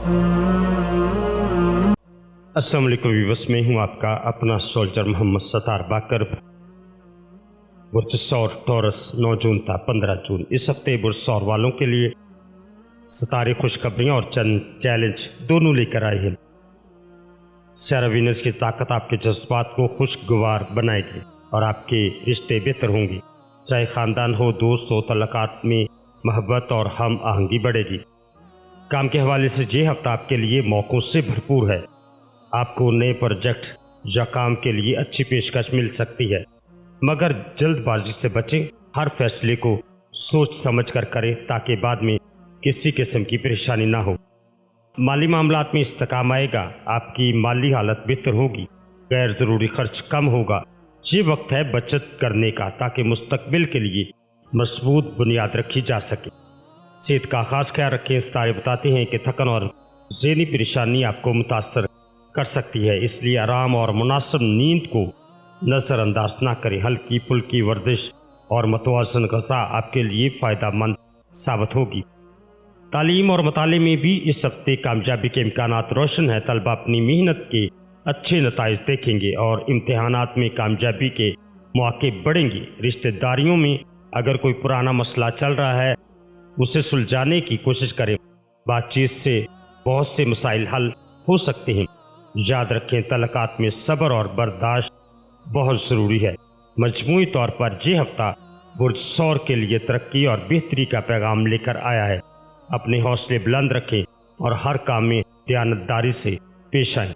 अस्सलाम वालेकुम व्यूअर्स, मैं हूं आपका अपना सोल्जर मोहम्मद सतार बाकर। बुर्ज सौर टॉरस 9 जून था 15 जून। इस हफ्ते बुर्ज सौर वालों के लिए सितारे खुशखबरियाँ और चंद चैलेंज दोनों लेकर आए हैं। सारा वीनस की ताकत आपके जज्बात को खुशगवार बनाएगी और आपके रिश्ते बेहतर होंगे। चाहे ख़ानदान हो, दोस्त हो, तल्लुकात में मोहब्बत और हम आहंगी बढ़ेगी। काम के हवाले से ये हफ्ता आपके लिए मौक़ों से भरपूर है। आपको नए प्रोजेक्ट या काम के लिए अच्छी पेशकश मिल सकती है, मगर जल्दबाजी से बचें। हर फैसले को सोच समझ कर करें ताकि बाद में किसी किस्म की परेशानी ना हो। माली मामलात में इस्तेकाम आएगा, आपकी माली हालत बेहतर होगी, गैर ज़रूरी खर्च कम होगा। ये वक्त है बचत करने का ताकि मुस्तकबिल के लिए मजबूत बुनियाद रखी जा सके। सेहत का ख़ास ख्याल रखें। सितारे बताते हैं कि थकन और ज़हनी परेशानी आपको मुतासर कर सकती है, इसलिए आराम और मुनासिब नींद को नज़रअंदाज ना करें। हल्की फुल्की वर्जिश और मतवाज़न ग़िज़ा आपके लिए फ़ायदेमंद साबित होगी। तालीम और मताले में भी इस हफ्ते कामयाबी के इम्कानात रोशन है। तलबा अपनी मेहनत के अच्छे नताइज देखेंगे और इम्तिहानात में कामयाबी के मौके बढ़ेंगे। रिश्तेदारियों में अगर कोई पुराना मसला चल रहा है, उसे सुलझाने की कोशिश करें। बातचीत से बहुत से मसाइल हल हो सकते हैं। याद रखें, तल्लुकात में सब्र और बर्दाश्त बहुत ज़रूरी है। मजमूई तौर पर यह हफ्ता बुर्ज सौर के लिए तरक्की और बेहतरी का पैगाम लेकर आया है। अपने हौसले बुलंद रखें और हर काम में दयानतदारी से पेश आएं।